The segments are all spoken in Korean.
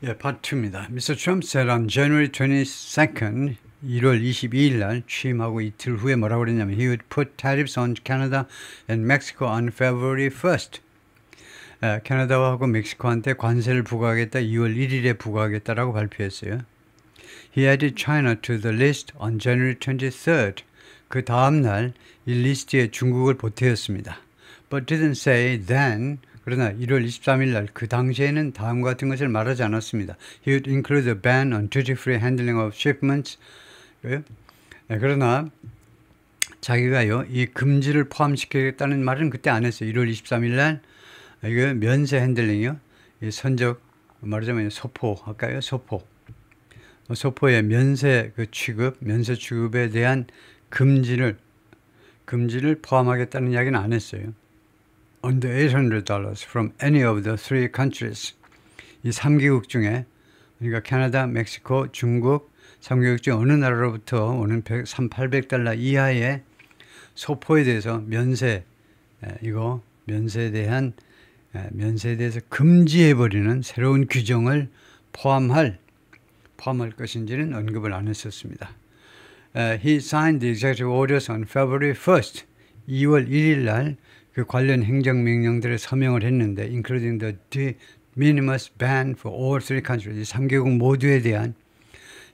예, 파트 2입니다. Mr. Trump said on January 22nd, 1월 22일 날 취임하고 이틀 후에 뭐라고 그랬냐면 he would put tariffs on Canada and Mexico on February 1st. 캐나다하고 멕시코한테 관세를 부과하겠다. 2월 1일에 부과하겠다라고 발표했어요. He added China to the list on January 23rd. 그 다음 날 이 리스트에 중국을 보태었습니다. But didn't say then. 그러나 1월 23일 날 그 당시에는 다음과 같은 것을 말하지 않았습니다. He would include a ban on duty-free handling of shipments. 그러나 자기가요 이 금지를 포함시키겠다는 말은 그때 안 했어요. 1월 23일 날 이거 면세 핸들링이요. 이 선적 말하자면 소포 할까요? 소포의 면세 면세 취급에 대한 금지를 포함하겠다는 이야기는 안 했어요. Under $800 from any of the three countries. 이 3개국 중에 그러니까 캐나다, 멕시코, 중국 3개국 중 어느 나라로부터 오는 $800 이하의 소포에 대해서 면세에 대해서 금지해버리는 새로운 규정을 포함할 것인지는 언급을 안 했었습니다. He signed the executive orders on February 1st. 2월 1일 날 그 관련 행정명령들을 서명을 했는데 including the de minimis ban for all three countries. 3개국 모두에 대한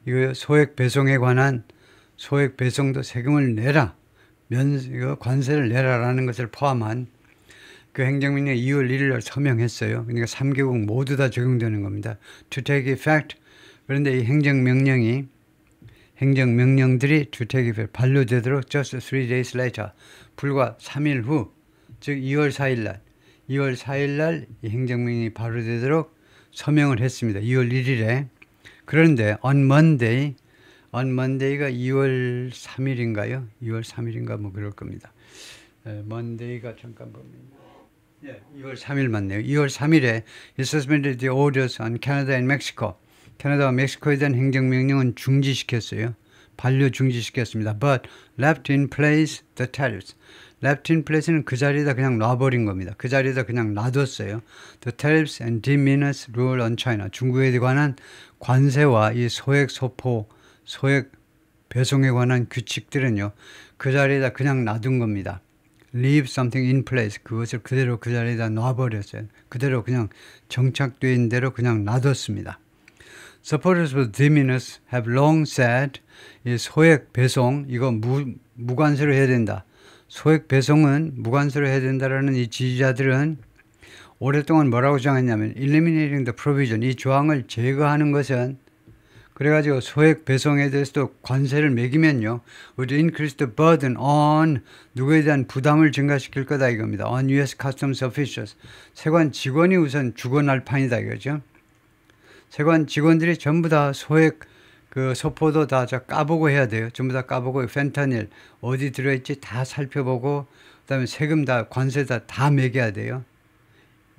이거 소액 배송에 관한 소액 배송도 세금을 내라. 이거 관세를 내라라는 것을 포함한 그 행정명령 2월 1일 날 서명했어요. 그러니까 3개국 모두 다 적용되는 겁니다. To take effect. 그런데 이 행정명령들이 to take effect 반려되도록 just 3 days later. 불과 3일 후, 즉 2월 4일 날 이 행정명령이 발효되도록 서명을 했습니다. 2월 1일에. 그런데 on Monday가 2월 3일인가요? 2월 3일인가 뭐 그럴 겁니다. Monday가 잠깐 보면 2월 3일 맞네요. 2월 3일에 he suspended the orders on Canada and Mexico. 캐나다와 멕시코에 대한 행정명령은 중지시켰어요. 반려 중지시켰습니다. But left in place the tariffs. left in place는 그 자리에다 그냥 놔버린 겁니다. 그 자리에다 그냥 놔뒀어요. The tariffs and de minimis rule on China. 중국에 관한 관세와 이 소액 배송에 관한 규칙들은요. 그 자리에다 그냥 놔둔 겁니다. Leave something in place. 그것을 그대로 그 자리에다 놔버렸어요. 그대로 그냥 정착되어 있는 대로 그냥 놔뒀습니다. Supporters of de minimis have long said 이 소액 배송 이거 무관세로 해야 된다. 소액 배송은 무관세로 해야 된다라는 이 지지자들은 오랫동안 뭐라고 주장했냐면 eliminating the provision 이 조항을 제거하는 것은 그래가지고 소액 배송에 대해서도 관세를 매기면요 would increase the burden on 누구에 대한 부담을 증가시킬 거다 이겁니다. on U.S. Customs officials 세관 직원이 우선 죽어날 판이다 이거죠. 세관 직원들이 전부 다 소액 소포도 다 까보고 해야 돼요. 전부 다 까보고 펜타닐 어디 들어있지 다 살펴보고 그다음에 세금 다 관세 다 매겨야 돼요.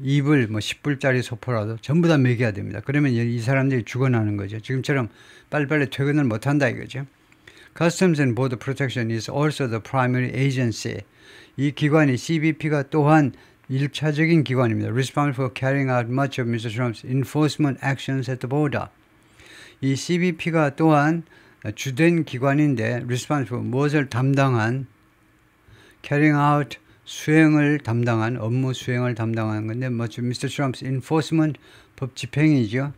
2불 10불짜리 소포라도 전부 다 매겨야 됩니다. 그러면 이 사람들이 죽어나는 거죠. 지금처럼 빨리빨리 퇴근을 못한다 이거죠. Customs and Border Protection is also the primary agency. 이 기관이 CBP가 또한 1차적인 기관입니다. Responsible for carrying out much of Mr. Trump's enforcement actions at the border. 이 CBP가 또한 주된 기관인데 responsible 무엇을 담당한 carrying out 업무 수행을 담당하는 건데 Mr. Trump's enforcement 법 집행이죠.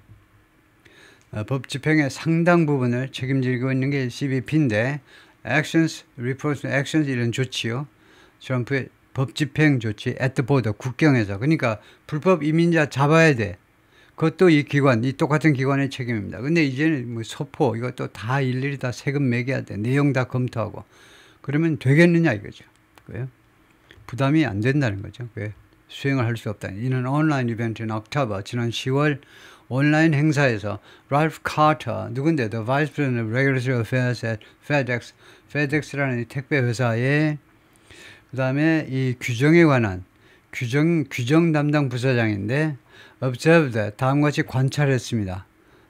법 집행의 상당 부분을 책임지고 있는 게 CBP인데 actions, reports, actions 이런 조치요. 트럼프의 법 집행 조치 at the border 국경에서 그러니까 불법 이민자 잡아야 돼. 그것도 이 똑같은 기관의 책임입니다. 근데 이제는 소포 이것도 다 일일이 다 세금 매겨야 돼. 내용 다 검토하고. 그러면 되겠느냐 이거죠. 그래요? 부담이 안 된다는 거죠. 왜? 수행을 할 수 없다. 이는 온라인 이벤트 in October 지난 10월 온라인 행사에서 Ralph Carter 누군데 The Vice President of Regulatory Affairs at FedEx라는 택배 회사의 그 다음에 이 규정에 관한 규정 담당 부서장인데 observed 다음과 같이 관찰했습니다.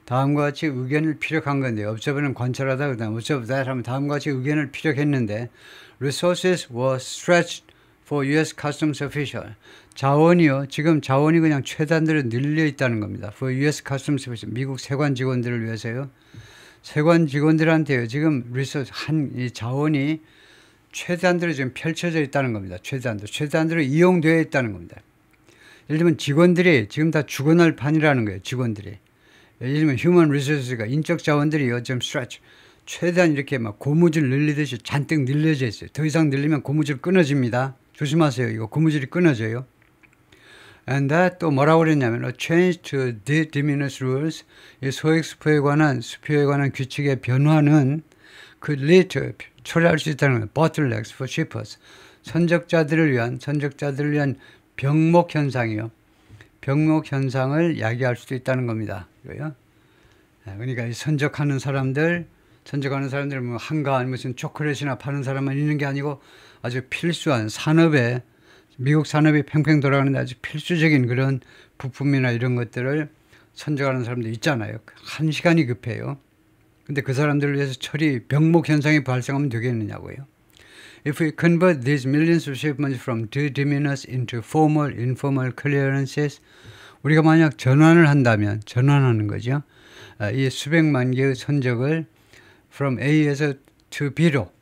다음과 같이 의견을 피력한 건데 observe는 관찰하다 그다음 observe that 하면 다음과 같이 의견을 피력했는데 resources were stretched for U.S. Customs official. 자원이요. 지금 자원이 그냥 최단으로 늘려 있다는 겁니다. for U.S. Customs official. 미국 세관 직원들을 위해서요. 세관 직원들한테요. 지금 리소스 이 자원이 최단으로 지금 펼쳐져 있다는 겁니다. 최단으로 이용되어 있다는 겁니다. 예를 들면 직원들이 지금 다 죽어날 판이라는 거예요. 직원들이. 예를 들면 휴먼 리소스가 인적 자원들이요. 지금 스트레치. 최대한 이렇게 막 고무줄 늘리듯이 잔뜩 늘려져 있어요. 더 이상 늘리면 고무줄 끊어집니다. 조심하세요. 이거 고무줄이 끊어져요. And that 또 뭐라고 그랬냐면 a change to de minimis rules 이 소액 수표에 관한 규칙의 변화는 could lead to 초래할 수 있다는 거예요. bottlenecks for shippers 선적자들을 위한 병목 현상이요. 병목 현상을 야기할 수도 있다는 겁니다. 그러니까 이 선적하는 사람들 뭐 한가한 무슨 초콜릿이나 파는 사람만 있는 게 아니고 아주 필수한 산업에 미국 산업이 팽팽 돌아가는데 아주 필수적인 그런 부품이나 이런 것들을 선적하는 사람들 있잖아요. 한 시간이 급해요. 근데 그 사람들을 위해서 병목 현상이 발생하면 되겠느냐고요. If we convert these millions of shipments from de minimis into formal, informal clearances, 우리가 만약 전환하는 거죠. 이 수백만 개의 선적을 from A에서 to B로,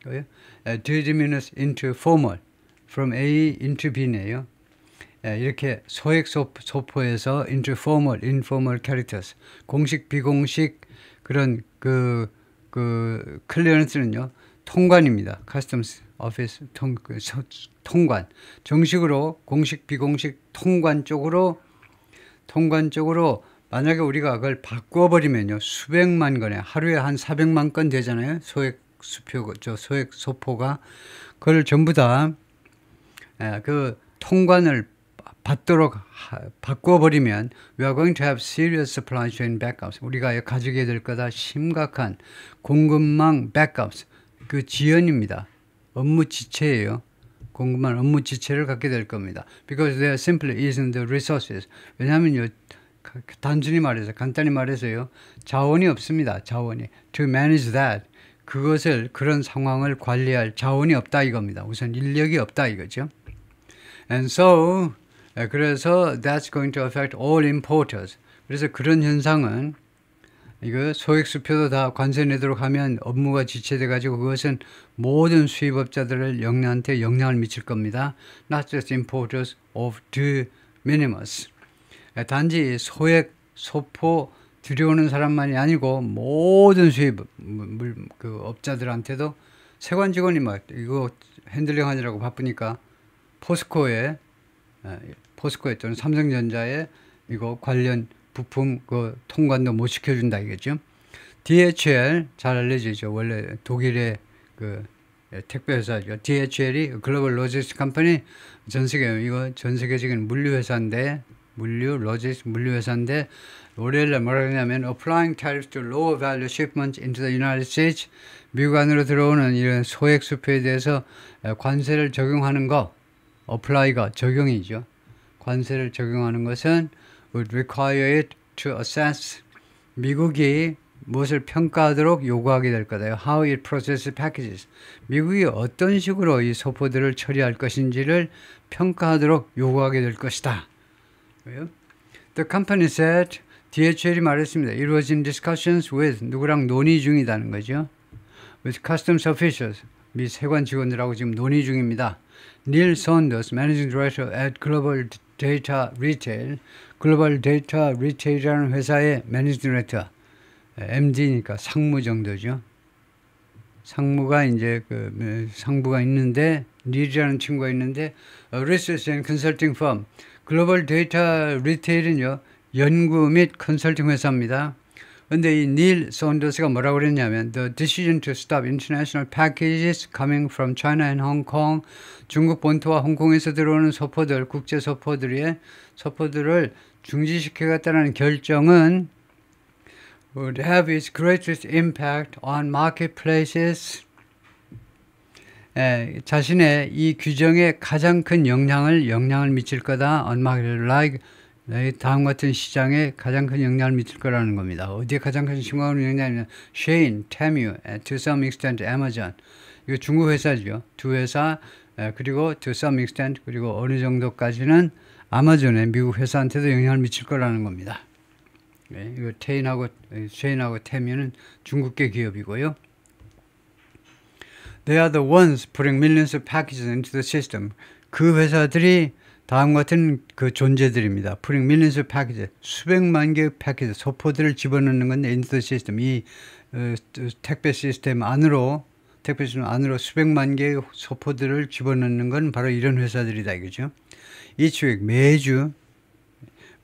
de minimis into formal, from A into B네요. 이렇게 소액 소포에서 into formal, informal characters, 공식, 비공식 그런 클리어런스는요. 통관입니다. Customs Office 통관. 정식으로 공식, 비공식 통관 쪽으로 만약에 우리가 그걸 바꿔버리면요. 수백만 건에 하루에 한 400만 건 되잖아요. 소액 소포가. 그걸 전부 다 그 통관을 받도록 바꿔버리면 we are going to have serious supply chain backups. 우리가 가지게 될 거다 심각한 공급망 backups. 그 지연입니다. 업무 지체예요. 공급망 업무 지체를 갖게 될 겁니다. Because there simply isn't the resources. 왜냐하면요. 간단히 말해서요. 자원이 없습니다. 자원이. To manage that. 그런 상황을 관리할 자원이 없다 이겁니다. 우선 인력이 없다 이거죠. And so, 그래서 that's going to affect all importers. 그래서 그런 현상은 이거 소액 수표도 다 관세 내도록 하면 업무가 지체돼 가지고 그것은 모든 수입업자들을 영향을 미칠 겁니다. Not just importers of de minimis. 단지 소액 소포 들여오는 사람만이 아니고 모든 수입 업자들한테도 세관 직원이 이거 핸들링하느라고 바쁘니까 포스코에 또는 삼성전자에 이거 관련 부품 통관도 못 시켜준다 이거죠. DHL 잘 알려지죠. 원래 독일의 택배 회사죠. DHL이 글로벌 로지스틱 컴퍼니 전 세계적인 물류 회사인데 월요일날 뭐라고 하냐면 applying tariffs to lower value shipments into the United States 미국 안으로 들어오는 이런 소액 수표에 대해서 관세를 적용하는 거 apply가 적용이죠. 관세를 적용하는 것은 would require it to assess 미국이 무엇을 평가하도록 요구하게 될 거다. How it processes packages. 미국이 어떤 식으로 이 소포들을 처리할 것인지를 평가하도록 요구하게 될 것이다. The company said, DHL이 말했습니다. It was in discussions with 누구랑 논의 중이다는 거죠. With customs officials. 미 세관 직원들하고 지금 논의 중입니다. Neil Saunders, Managing Director at Global Data Retail. 글로벌 데이터 리테일이라는 회사의 Managing Director. MD니까 상무 정도죠. 상무가 상부가 있는데, 닐이라는 친구가 있는데, Research and Consulting Firm. 글로벌 데이터 리테일은요, 연구 및 컨설팅 회사입니다. 근데 이 닐 썬더스가 뭐라고 그랬냐면 The decision to stop international packages coming from China and Hong Kong 중국 본토와 홍콩에서 들어오는 소포들, 국제 소포들을 중지시키겠다는 결정은 would have its greatest impact on marketplaces 자신의 이 규정에 가장 큰 영향을 미칠 거다. on market like 다음 같은 시장에 가장 큰 영향을 미칠 거라는 겁니다. 어디에 가장 큰 영향을 미치냐면 Shein, Temu, to some extent Amazon. 이거 중국 회사죠. 두 회사 그리고 to some extent 그리고 어느 정도까지는 아마존의 미국 회사한테도 영향을 미칠 거라는 겁니다. 이거 쉐인하고 테뮤는 중국계 기업이고요. They are the ones putting millions of packages into the system. 그 회사들이 다음 같은 그 존재들입니다. Putting millions of packages, 수백만 개의 패키지, 소포들을 집어넣는 건데 into the system. 이 택배 시스템 안으로 수백만 개의 소포들을 집어넣는 건 바로 이런 회사들이다 이거죠. Each week, 매주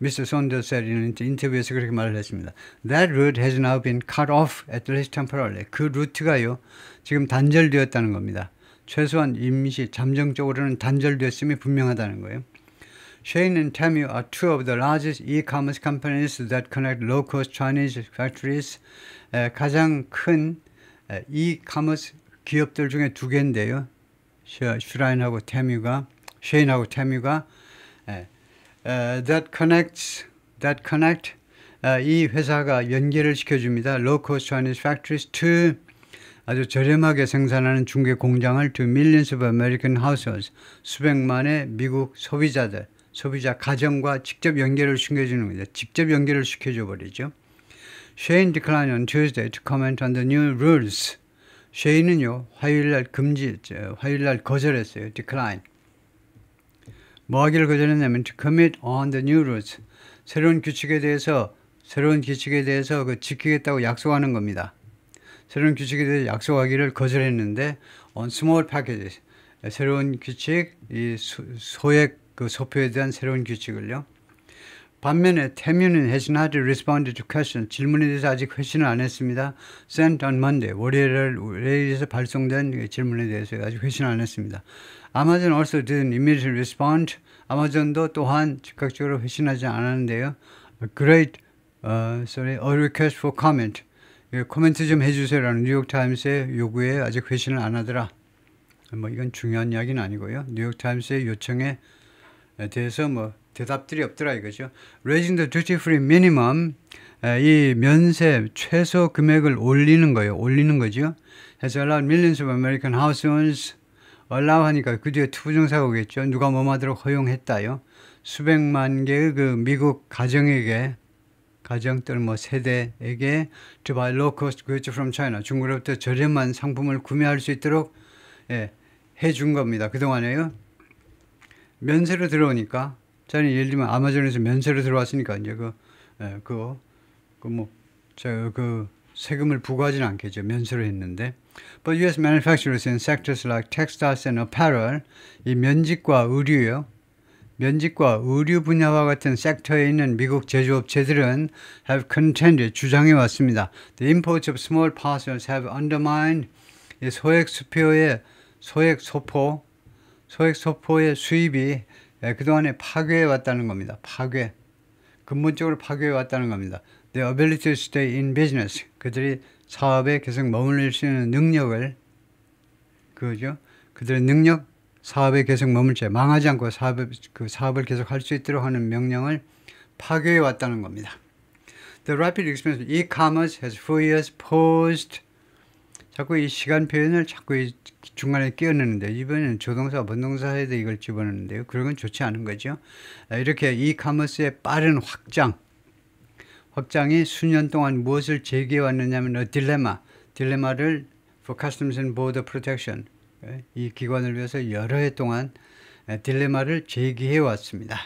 Mr. Saunders said 인터뷰에서 그렇게 말을 했습니다. That route has now been cut off at least temporarily. 그 루트가요 지금 단절되었다는 겁니다. 최소한 잠정적으로는 단절되었음이 분명하다는 거예요. Shein and Temu are two of the largest e-commerce companies that connect low-cost Chinese factories. 가장 큰 e-commerce 기업들 중에 두 개인데요. 슈라인하고 테뮤가 that connect 이 회사가 연계를 시켜줍니다. Low-cost Chinese factories to 아주 저렴하게 생산하는 중개 공장을 to millions of American households 수백만의 미국 소비자 가정과 직접 연결을 시켜주는 겁니다. 직접 연결을 시켜줘 버리죠. Shein declined on Tuesday to comment on the new rules. 쉐인은요 화요일날 거절했어요. decline. 뭐 하기를 거절했냐면 to commit on the new rules. 새로운 규칙에 대해서 그 지키겠다고 약속하는 겁니다. 새로운 규칙에 대해서 약속하기를 거절했는데 on small packages. 새로운 규칙, 이 소액 그 소표에 대한 새로운 규칙을요. 반면에 테뮤는 has not responded to questions. 질문에 대해서 아직 회신을 안 했습니다. Sent on Monday. 월요일에서 발송된 질문에 대해서 아직 회신을 안 했습니다. Amazon also didn't immediately respond. 아마존도 또한 즉각적으로 회신하지 않았는데요. A request for comment. 코멘트 좀 해주세요라는 뉴욕타임스의 요구에 아직 회신을 안 하더라. 뭐 이건 중요한 이야기는 아니고요. 뉴욕타임스의 요청에 대해서 뭐 대답들이 없더라 이거죠. Raising the duty-free minimum, 이 면세 최소 금액을 올리는 거죠. Has allowed millions of American households, allow 하니까 그 뒤에 투부정사가 오겠죠. 누가 뭐하도록 허용했다요. 수백만 개의 그 미국 가정들 뭐 세대에게 to buy low-cost goods from China, 중국으로부터 저렴한 상품을 구매할 수 있도록 해준 겁니다. 그동안에요. 면세로 들어오니까 저는 예를 들면 아마존에서 면세로 들어왔으니까 이제 세금을 부과하지는 않겠죠. 면세로 했는데. But U.S. manufacturers in sectors like textiles and apparel, 이 면직과 의류 분야와 같은 섹터에 있는 미국 제조업체들은 have contended, 주장해 왔습니다. The imports of small parcels have undermined 소액 소포의 수입이 그동안에 파괴해 왔다는 겁니다. 근본적으로 파괴해 왔다는 겁니다. The ability to stay in business. 그들이 사업에 계속 머물릴 수 있는 능력을, 그들의 능력, 사업에 계속 머물지, 망하지 않고 사업을 계속 할 수 있도록 하는 명령을 파괴해 왔다는 겁니다. The rapid expansion of e-commerce has for years posed. 자꾸 이 시간 표현을 중간에 끼워넣는데 이번에는 조동사, 본동사에도 이걸 집어넣는데요. 그런 건 좋지 않은 거죠. 이렇게 이커머스의 빠른 확장이 수년 동안 무엇을 제기해 왔느냐면 딜레마를 for Customs and Border Protection, 이 기관을 위해서 여러 해 동안 딜레마를 제기해 왔습니다.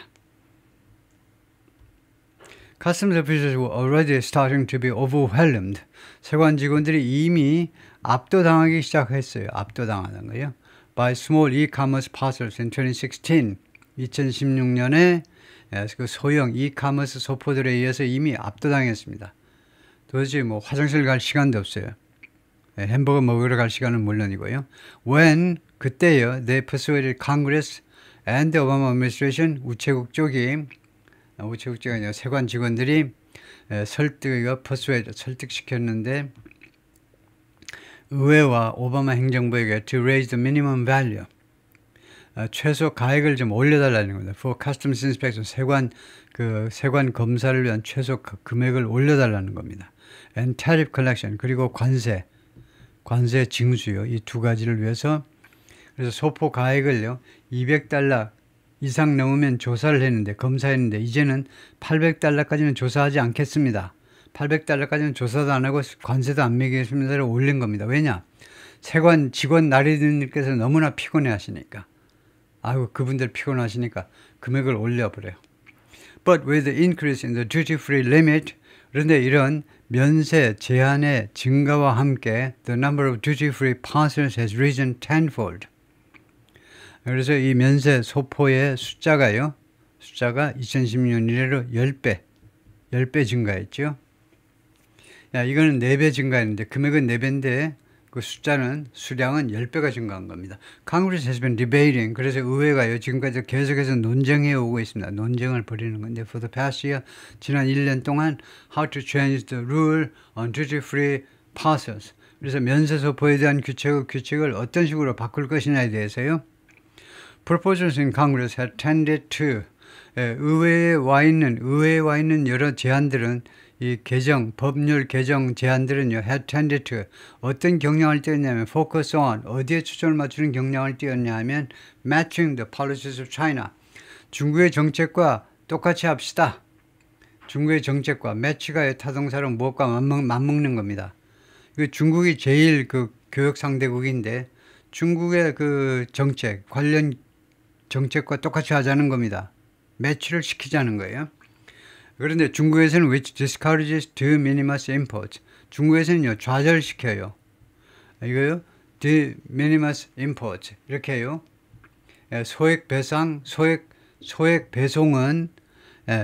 Customs officials were already starting to be overwhelmed. 세관 직원들이 이미 압도당하기 시작했어요. 압도당하는 거예요. By small e-commerce parcels in 2016. 2016년에 그 소형 e-commerce 소포들에 의해서 이미 압도당했습니다. 도대체 뭐 화장실 갈 시간도 없어요. 햄버거 먹으러 갈 시간은 물론이고요. When 그때요, they persuaded Congress and the Obama administration, 우체국 쪽이 아니라 세관 직원들이 설득시켰는데 의회와 오바마 행정부에게 to raise the minimum value, 최소 가액을 좀 올려달라는 겁니다. For customs inspection, 세관 검사를 위한 최소 금액을 올려달라는 겁니다. And tariff collection, 그리고 관세 징수요. 이 두 가지를 위해서 그래서 소포 가액을요 200달러 이상 넘으면 조사를 했는데 검사했는데 이제는 800달러까지는 조사하지 않겠습니다. 800달러까지는 조사도 안 하고 관세도 안 매기겠습니다를 올린 겁니다. 왜냐? 세관 직원 나리들께서 너무나 피곤해 하시니까. 아이고 그분들 피곤하시니까 금액을 올려버려요. But with the increase in the duty-free limit, 그런데 이런 면세 제한의 증가와 함께 the number of duty-free parcels has risen tenfold. 그래서 이 면세 소포의 숫자가 2016년 이래로 10배 증가했죠. 야, 이거는 4배 증가했는데 금액은 4배인데 그 수량은 10배가 증가한 겁니다. Congress has been debating. 그래서 의회가요 지금까지 계속해서 논쟁해 오고 있습니다. 논쟁을 벌이는 건데 for the past year, 지난 1년 동안 how to change the rule on duty-free parcels. 그래서 면세 소포에 대한 규칙을 어떤 식으로 바꿀 것이냐에 대해서요. Proposals in Congress had tended to 의회에 와 있는 여러 제안들은 이 법률 개정 제안들은요, had tended to 어떤 경향을 띄었냐면 focus on 어디에 초점을 맞추는 경향을 띄었냐 하면 matching the policies of China 중국의 정책과 똑같이 합시다. 중국의 정책과 match가 타동사로 무엇과 맞먹는 겁니다. 중국이 제일 그 교역 상대국인데 중국의 그 정책 관련 정책과 똑같이 하자는 겁니다. 매치를 시키자는 거예요. 그런데 중국에서는 which discourages de minimis imports. 중국에서는요 좌절시켜요. 이거요 de minimis imports 이렇게 해요. 소액 배상, 소액 배송은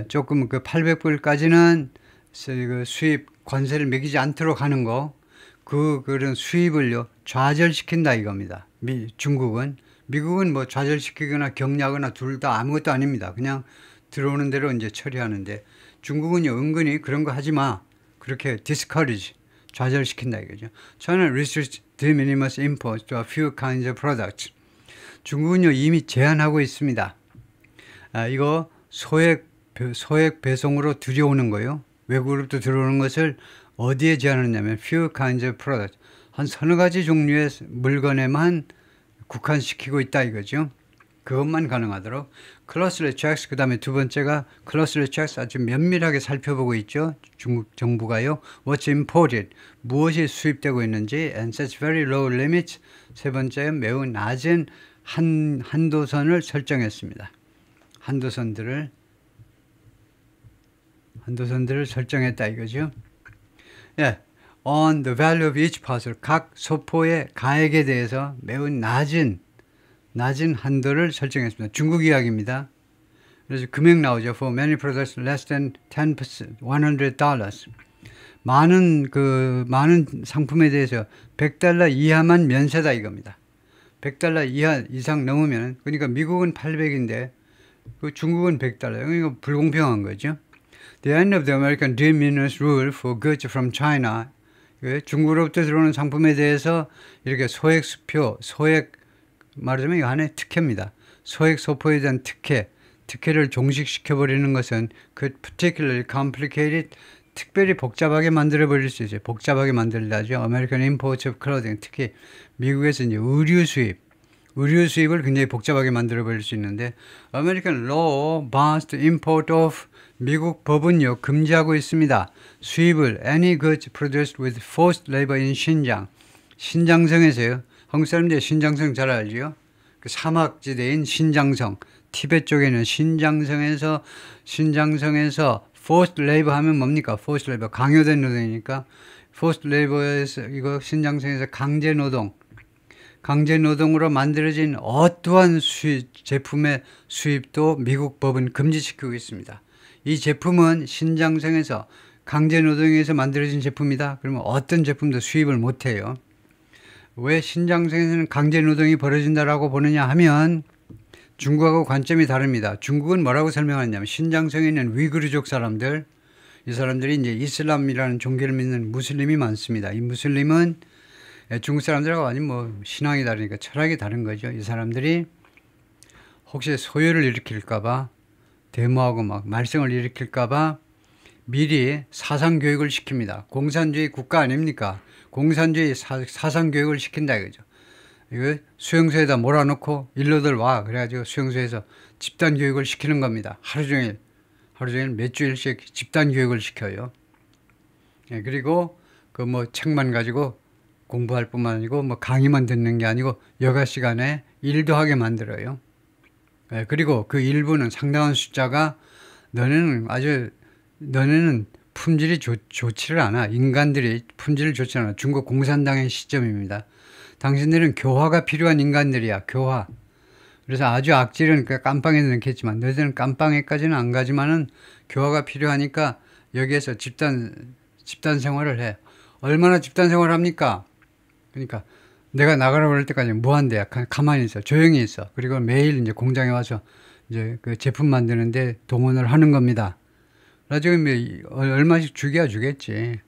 조금 그 800불까지는 그 수입 관세를 매기지 않도록 하는 거, 그런 수입을요 좌절시킨다 이겁니다. 중국은. 미국은 뭐 좌절시키거나 격려하거나 둘 다 아무것도 아닙니다. 그냥 들어오는 대로 이제 처리하는데 중국은요 은근히 그런 거 하지 마. 그렇게 discourage 좌절시킨다 이거죠. China restricts de minimis imports to a few kinds of products. 중국은요 이미 제한하고 있습니다. 이거 소액 배송으로 들여오는 거예요. 외국으로부터 들어오는 것을 어디에 제한하냐면 few kinds of products. 한 서너 가지 종류의 물건에만 국한시키고 있다 이거죠. 그것만 가능하도록 closely checks, 그 다음에 두 번째가 closely checks, 아주 면밀하게 살펴보고 있죠. 중국 정부가요. What's imported, 무엇이 수입되고 있는지 and sets very low limits. 세 번째 매우 낮은 한도선을 설정했습니다. 한도선들을 설정했다 이거죠. 예. On the value of each parcel, 각 소포의 가액에 대해서 매우 낮은 한도를 설정했습니다. 중국 이야기입니다. 그래서 금액 나오죠. For many products less than $100. 많은 상품에 대해서 $100 이하만 면세다 이겁니다. $100 이상 넘으면, 그러니까 미국은 800인데 중국은 $100. 그러니까 불공평한 거죠. The end of the American de minimis rule for goods from China. 중국으로부터 들어오는 상품에 대해서 이렇게 말하자면 이거 하나의 특혜입니다. 소액 소포에 대한 특혜를 종식시켜버리는 것은 그 particularly complicated, 특별히 복잡하게 만들어버릴 수 있어요. 복잡하게 만들다죠. American imports of clothing, 특히 미국에서 이제 의류 수입을 굉장히 복잡하게 만들어버릴 수 있는데 American law bans the import of, 미국 법은요 금지하고 있습니다. 수입을 any goods produced with forced labor in Xinjiang. 신장성에서요. 한국 사람들이 신장성 잘 알죠? 그 사막지대인 신장성, 티베트 쪽에는 신장성에서 forced labor 하면 뭡니까? forced labor, 강요된 노동이니까 forced labor에서 이거 신장성에서 강제 노동으로 만들어진 어떠한 제품의 수입도 미국 법은 금지시키고 있습니다. 이 제품은 신장성에서 강제 노동에서 만들어진 제품이다. 그러면 어떤 제품도 수입을 못해요. 왜 신장성에서는 강제 노동이 벌어진다라고 보느냐 하면 중국하고 관점이 다릅니다. 중국은 뭐라고 설명하냐면 신장성에 있는 위구르족 사람들, 이 사람들이 이제 이슬람이라는 종교를 믿는 무슬림이 많습니다. 이 무슬림은 중국 사람들하고 아니 뭐 신앙이 다르니까 철학이 다른 거죠. 이 사람들이 혹시 소요를 일으킬까봐, 데모하고 막 말썽을 일으킬까봐 미리 사상교육을 시킵니다. 공산주의 국가 아닙니까? 공산주의 사상교육을 시킨다 이거죠. 이거 수용소에다 몰아놓고 일로들 와. 그래가지고 수용소에서 집단 교육을 시키는 겁니다. 하루 종일 몇 주일씩 집단 교육을 시켜요. 예, 그리고 그 뭐 책만 가지고 공부할 뿐만 아니고 뭐 강의만 듣는 게 아니고 여가 시간에 일도 하게 만들어요. 예, 그리고 그 일부는 상당한 숫자가 너네는 품질이 좋지를 않아. 인간들이 품질을 좋지 않아. 중국 공산당의 시점입니다. 당신들은 교화가 필요한 인간들이야. 교화. 그래서 아주 악질은 깜빵에 넣겠지만 너희들은 깜빵에까지는 안 가지만은 교화가 필요하니까 여기에서 집단 생활을 해. 얼마나 집단 생활을 합니까? 그러니까 내가 나가라고 할 때까지 무한대야. 가만히 있어. 조용히 있어. 그리고 매일 이제 공장에 와서 이제 그 제품 만드는데 동원을 하는 겁니다. 나중에 얼마씩 주겠지.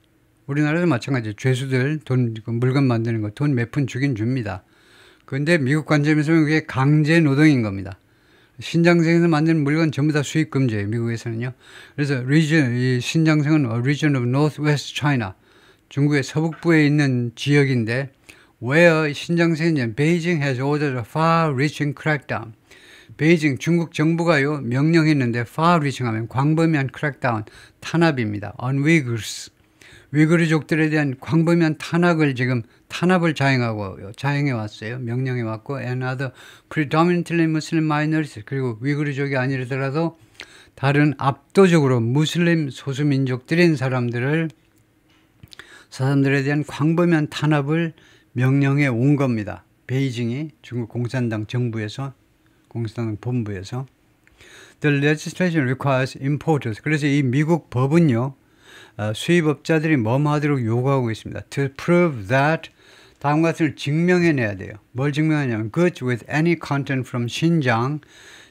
우리나라도 마찬가지. 죄수들 물건 만드는 거 돈 몇 푼 주긴 줍니다. 그런데 미국 관점에서는 그게 강제 노동인 겁니다. 신장생에서 만드는 물건 전부 다 수입 금지예요. 미국에서는요. 그래서 이 신장생은 region of Northwest China, 중국의 서북부에 있는 지역인데 where 신장생은 Beijing has ordered a far-reaching crackdown. 베이징 중국 정부가요 명령했는데 far-reaching 하면 광범위한 crackdown, 탄압입니다. on Uyghurs. 위구르족들에 대한 광범위한 탄압을 자행해 왔어요. 명령해 왔고 and other predominantly Muslim minorities, 그리고 위구르족이 아니더라도 다른 압도적으로 무슬림 소수민족들인 사람들에 대한 광범위한 탄압을 명령해 온 겁니다. 베이징이 중국 공산당 정부에서, 공산당 본부에서. The legislation requires importers. 그래서 이 미국 법은요, 수입업자들이 뭐뭐 하도록 요구하고 있습니다. To prove that, 다음과 같은 증명해내야 돼요. 뭘 증명하냐면 goods with any content from Xinjiang,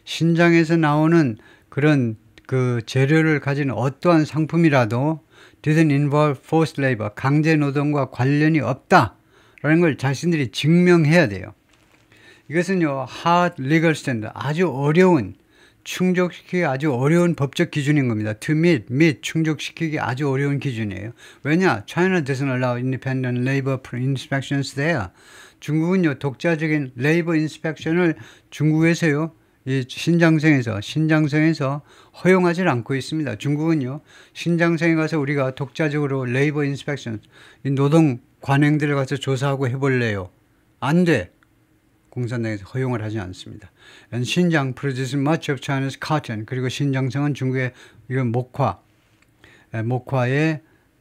신장에서 나오는 그런 그 재료를 가진 어떠한 상품이라도 didn't involve forced labor, 강제 노동과 관련이 없다라는 걸 자신들이 증명해야 돼요. 이것은요, hard legal standard, 아주 어려운, 충족시키기 아주 어려운 법적 기준인 겁니다. To meet, 충족시키기 아주 어려운 기준이에요. 왜냐? China doesn't allow independent labor inspections there. 중국은요, 독자적인 레이버 인스펙션을 중국에서요, 이 신장성에서 허용하지 않고 있습니다. 중국은요, 신장성에 가서 우리가 독자적으로 레이버 인스펙션, 이 노동 관행들을 가서 조사하고 해볼래요? 안 돼. 공산당에서 허용을 하지 않습니다. And 신장 produces much of China's cotton. 그리고 신장성은 중국의 이건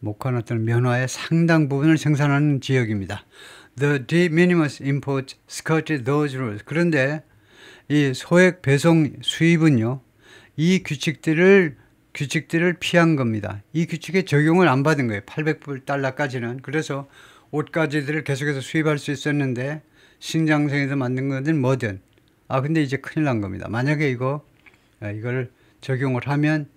목화는 어떤 면화의 상당 부분을 생산하는 지역입니다. The de minimis imports skirted those rules. 그런데 이 소액 배송 수입은요, 이 규칙들을 피한 겁니다. 이 규칙에 적용을 안 받은 거예요. 800달러까지는. 그래서 옷가지들을 계속해서 수입할 수 있었는데 신장성에서 만든 거든 뭐든. 근데 이제 큰일 난 겁니다. 만약에 이걸 적용을 하면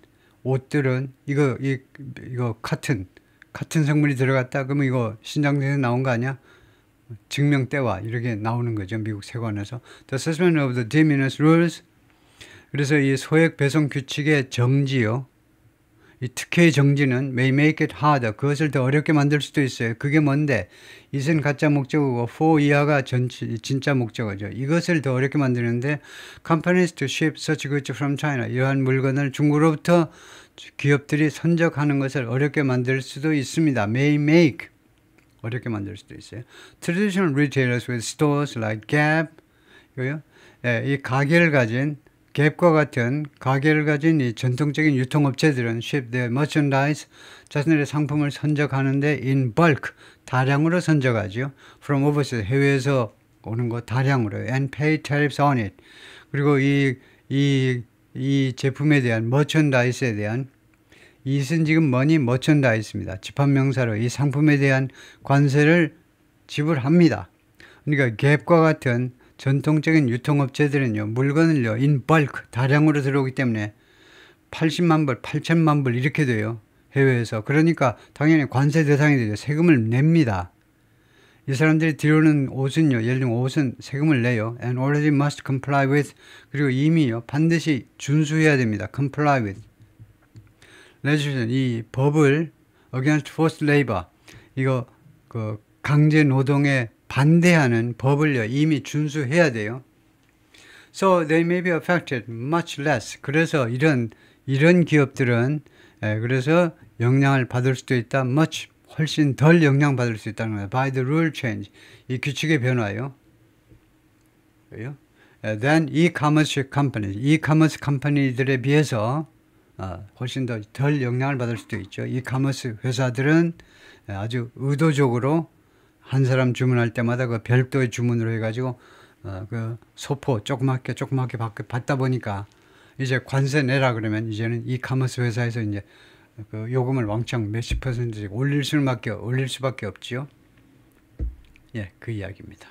옷들은 이거 같은 성분이 들어갔다 그러면 이거 신장성에서 나온 거 아니야? 증명 떼와 이렇게 나오는 거죠. 미국 세관에서. The suspension of the de minimis rules. 그래서 이 소액 배송 규칙의 정지요. 이 특혜의 정지는 may make it harder. 그것을 더 어렵게 만들 수도 있어요. 그게 뭔데? it은 가짜 목적어고 for 이하가 진짜 목적어죠. 이것을 더 어렵게 만드는데 companies to ship such goods from China. 이러한 물건을 중국으로부터 기업들이 선적하는 것을 어렵게 만들 수도 있습니다. may make. 어렵게 만들 수도 있어요. Traditional retailers with stores like Gap. 이 가게를 가진 갭과 같은 가게를 가진 이 전통적인 유통업체들은 ship their merchandise, 자신들의 상품을 선적하는데 in bulk, 다량으로 선적하죠. From overseas, 해외에서 오는 거 다량으로 and pay tariffs on it. 그리고 이 제품에 대한 merchandise에 대한 이것은 지금 머니 머천다이스입니다. 집합명사로 이 상품에 대한 관세를 지불합니다. 그러니까 갭과 같은 전통적인 유통업체들은요, 물건을요, in bulk, 다량으로 들어오기 때문에 80만 불, 8천만 불 이렇게 돼요. 해외에서. 그러니까 당연히 관세 대상이 되죠. 세금을 냅니다. 이 사람들이 들여오는 옷은요, 예를 들면 옷은 세금을 내요. And already must comply with. 그리고 이미요, 반드시 준수해야 됩니다. comply with. legislation, 이 법을 against forced labor, 이거 강제 노동에 반대하는 법을요 이미 준수해야 돼요. So they may be affected much less. 그래서 이런 기업들은 그래서 영향을 받을 수도 있다. much 훨씬 덜 영향받을 수 있다는 거예요. By the rule change. 이 규칙의 변화요. Then e-commerce companies. e-commerce 컴퍼니들에 비해서 훨씬 덜 영향을 받을 수도 있죠. e-commerce 회사들은 아주 의도적으로 한 사람 주문할 때마다 그 별도의 주문으로 해가지고 그 소포 조그맣게 받다 보니까 이제 관세 내라 그러면 이제는 e-commerce 회사에서 이제 그 요금을 왕창 몇십 %씩 올릴 수밖에 없지요. 예, 그 이야기입니다.